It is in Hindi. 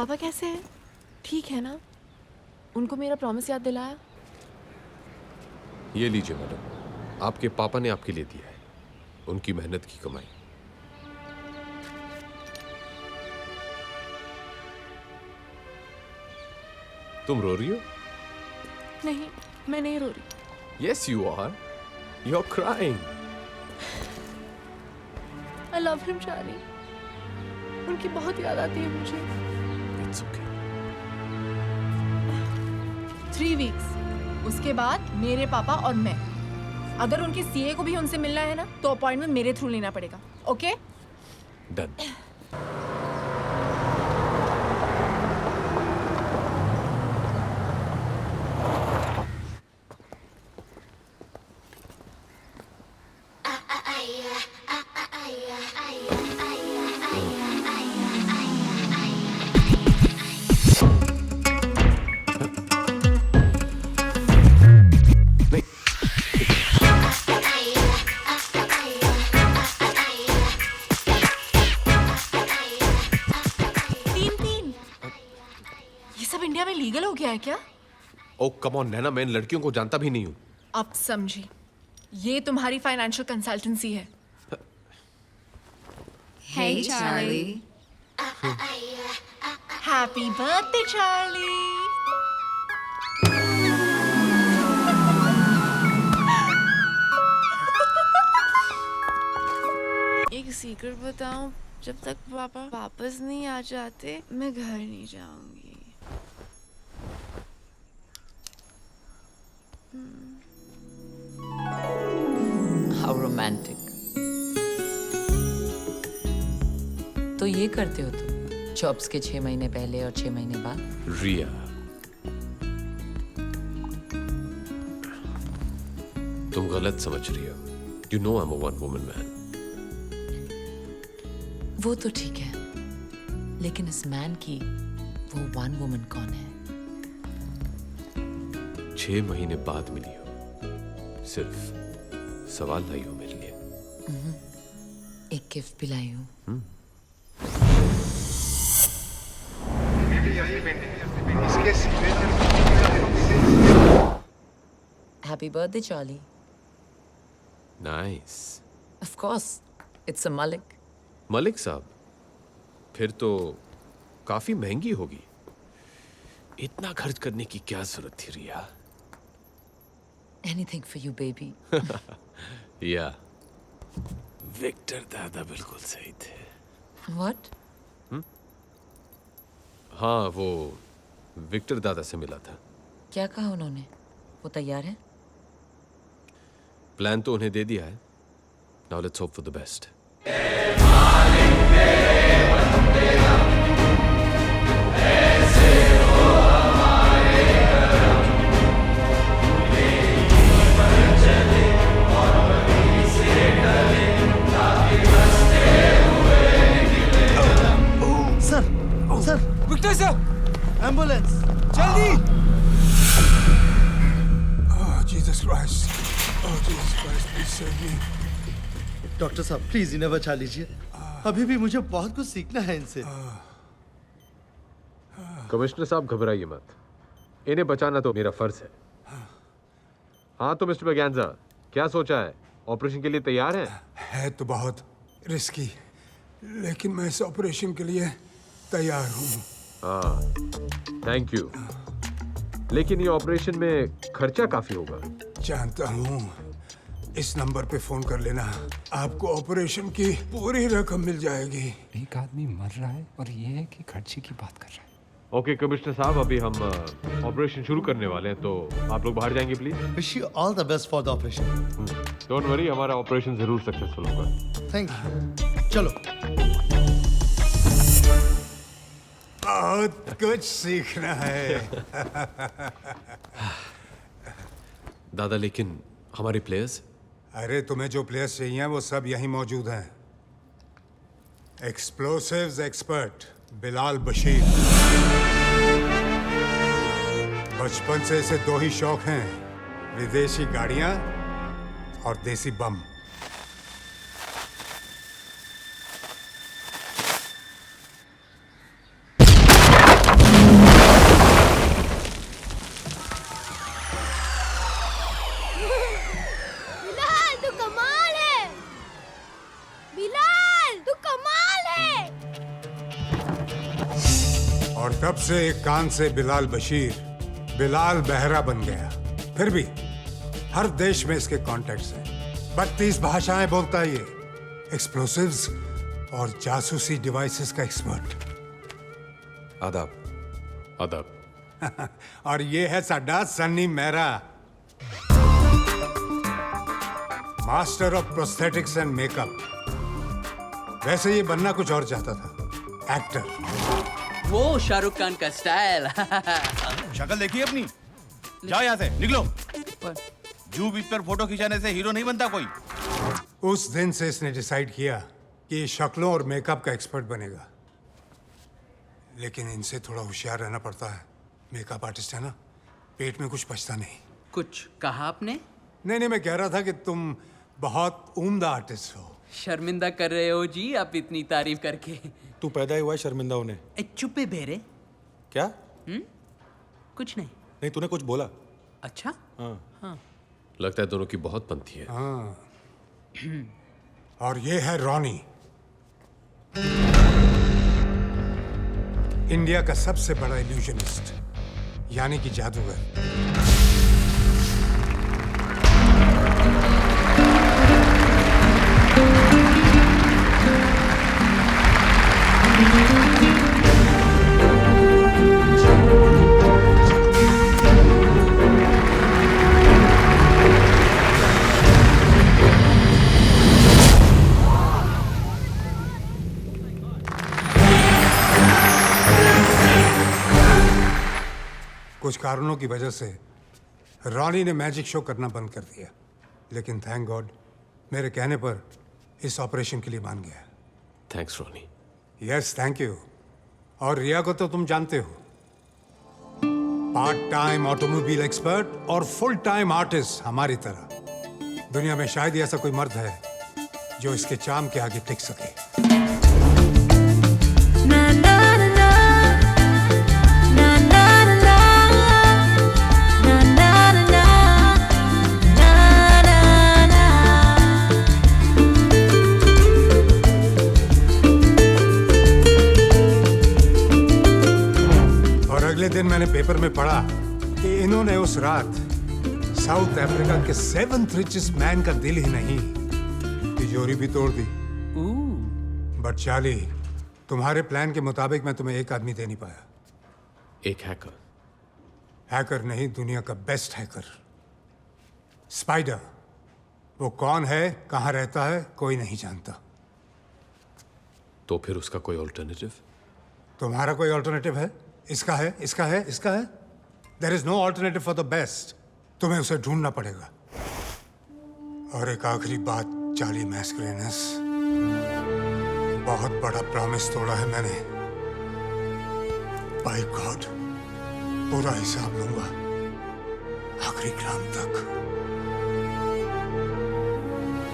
पापा कैसे हैं? ठीक है ना? उनको मेरा प्रॉमिस याद दिलाया? ये लीजिए मैडम, आपके पापा ने आपके लिए दिया है, उनकी मेहनत की कमाई। तुम रो रही हो? नहीं, मैं नहीं रो रही। Yes, you are. You're crying. I love him, Charlie. उनकी बहुत याद आती है मुझे। It's okay. 3 weeks। उसके बाद मेरे पापा और मैं। अगर उनके सीए को भी उनसे मिलना है ना, तो अपॉइंटमेंट मेरे थ्रू लेना पड़ेगा। ओके? Done. नहीं, 3-3। ये सब इंडिया में लीगल हो गया है क्या? ओ कम ऑन नैना, मैं इन लड़कियों को जानता भी नहीं हूँ। अब समझी। ये तुम्हारी फाइनेंशियल कंसल्टेंसी है। Hey, Charlie. Happy birthday Charlie. एक सीक्रेट बताऊं, जब तक पापा वापस नहीं आ जाते मैं घर नहीं जाऊंगी। How romantic. तो ये करते हो तुम जॉब्स के 6 महीने पहले और 6 महीने बाद? रिया, तुम गलत समझ रही हो। You know I'm a one woman man. वो तो ठीक है, लेकिन इस मैन की वो वन वुमन कौन है? 6 महीने बाद मिली हो, सिर्फ सवाल लाई हो मेरे लिए। एक गिफ्ट भी लाई हूँ। Happy birthday Charlie. Nice. Of course, it's a Malik. Malik साहब, फिर तो काफी महंगी होगी। इतना खर्च करने की क्या जरूरत थी Riya? Anything for you baby. या विक्टर दादा बिल्कुल सही थे। व्हाट? हाँ, वो विक्टर दादा से मिला था। क्या कहा उन्होंने? वो तैयार है? प्लान तो उन्हें दे दिया है। Now let's hope for the best. Sir, Victor sir, ambulance! जल्दी! Oh, Jesus Christ. Oh, Jesus Christ, please save me. Doctor साहब, प्लीज इन्हें बचा लीजिए। अभी भी मुझे बहुत कुछ सीखना है इनसे। कमिश्नर साहब, घबराइए मत। इन्हें बचाना तो मेरा फर्ज है। हाँ तो मिस्टर बगैंजा, क्या सोचा है? ऑपरेशन के लिए तैयार हैं? है तो बहुत रिस्की, लेकिन मैं इस ऑपरेशन के लिए तैयार हूँ। हाँ, थैंक यू। लेकिन ये ऑपरेशन में खर्चा काफी होगा। जानता हूँ, इस नंबर पे फोन कर लेना, आपको ऑपरेशन की पूरी रकम मिल जाएगी। एक आदमी मर रहा है और ये है कि खर्चे की बात कर रहा है। ओके कमिश्नर साहब, अभी हम ऑपरेशन शुरू करने वाले हैं, तो आप लोग बाहर जाएंगे please. Wish you all the best for the operation. Don't worry, हमारा ऑपरेशन जरूर सक्सेसफुल होगा। Thank you. चलो। बहुत कुछ सीखना है। दादा, लेकिन हमारे प्लेयर्स? अरे तुम्हें जो प्लेयर्स चाहिए वो सब यहीं मौजूद हैं। Explosives expert Bilal Bashir. बचपन से इसे 2 ही शौक हैं, विदेशी गाड़ियां और देसी बम। और तब से एक कान से बिलाल बशीर बिलाल बहरा बन गया। फिर भी हर देश में इसके कॉन्टैक्ट्स हैं। 32 भाषाएं बोलता है ये, एक्सप्लोसिव्स और जासूसी डिवाइसेस का एक्सपर्ट। आदाब। आदाब। और ये है साडा Sunny Mehra, master of prosthetics and makeup. वैसे ये बनना कुछ और चाहता था, एक्टर। वो शाहरुख खान का स्टाइल। शक्ल देखिए अपनी, जाओ यहाँ से, निकलो। जू बीच पर फोटो खिंचाने से हीरो नहीं बनता कोई। उस दिन से इसने डिसाइड किया कि ये शक्लों और मेकअप का एक्सपर्ट बनेगा। लेकिन इनसे थोड़ा होशियार रहना पड़ता है। मेकअप आर्टिस्ट है ना, पेट में कुछ बचता नहीं। कुछ कहा आपने? नहीं, मैं कह रहा था कि तुम बहुत उम्दा आर्टिस्ट हो। शर्मिंदा कर रहे हो जी आप इतनी तारीफ करके। तू पैदा ही हुआ है शर्मिंदा होने। चुप्पे बेरे। क्या? कुछ नहीं। नहीं, तूने कुछ बोला। अच्छा। हाँ। लगता है दोनों की बहुत बनती है। और ये है रॉनी, इंडिया का सबसे बड़ा इल्यूजनिस्ट, यानी कि जादूगर। कुछ कारणों की वजह से रॉनी ने मैजिक शो करना बंद कर दिया, लेकिन थैंक गॉड मेरे कहने पर इस ऑपरेशन के लिए मान गया। Thanks Ronnie. Yes, thank you. और रिया को तो तुम जानते हो, पार्ट टाइम ऑटोमोबाइल एक्सपर्ट और फुल टाइम आर्टिस्ट हमारी तरह। दुनिया में शायद ही ऐसा कोई मर्द है जो इसके चार्म के आगे टिक सके। अगले दिन मैंने पेपर में पढ़ा कि इन्होंने उस रात साउथ अफ्रीका के 7th richest मैन का दिल ही नहीं, तिजोरी भी तोड़ दी। बट चार्ली, तुम्हारे प्लान के मुताबिक मैं तुम्हें एक आदमी दे नहीं पाया। एक हैकर। हैकर नहीं, दुनिया का बेस्ट हैकर, स्पाइडर। वो कौन है, कहां रहता है, कोई नहीं जानता। तो फिर उसका कोई ऑल्टरनेटिव? तुम्हारा कोई ऑल्टरनेटिव है? इसका है, इसका है, इसका है। There is no alternative for the best. तुम्हें उसे ढूंढना पड़ेगा। और एक आखिरी बात, चार्ली मैस्करेनस, बहुत बड़ा प्रॉमिस तोड़ा है मैंने। बाय गॉड, पूरा हिसाब लूंगा आखिरी ग्राम तक।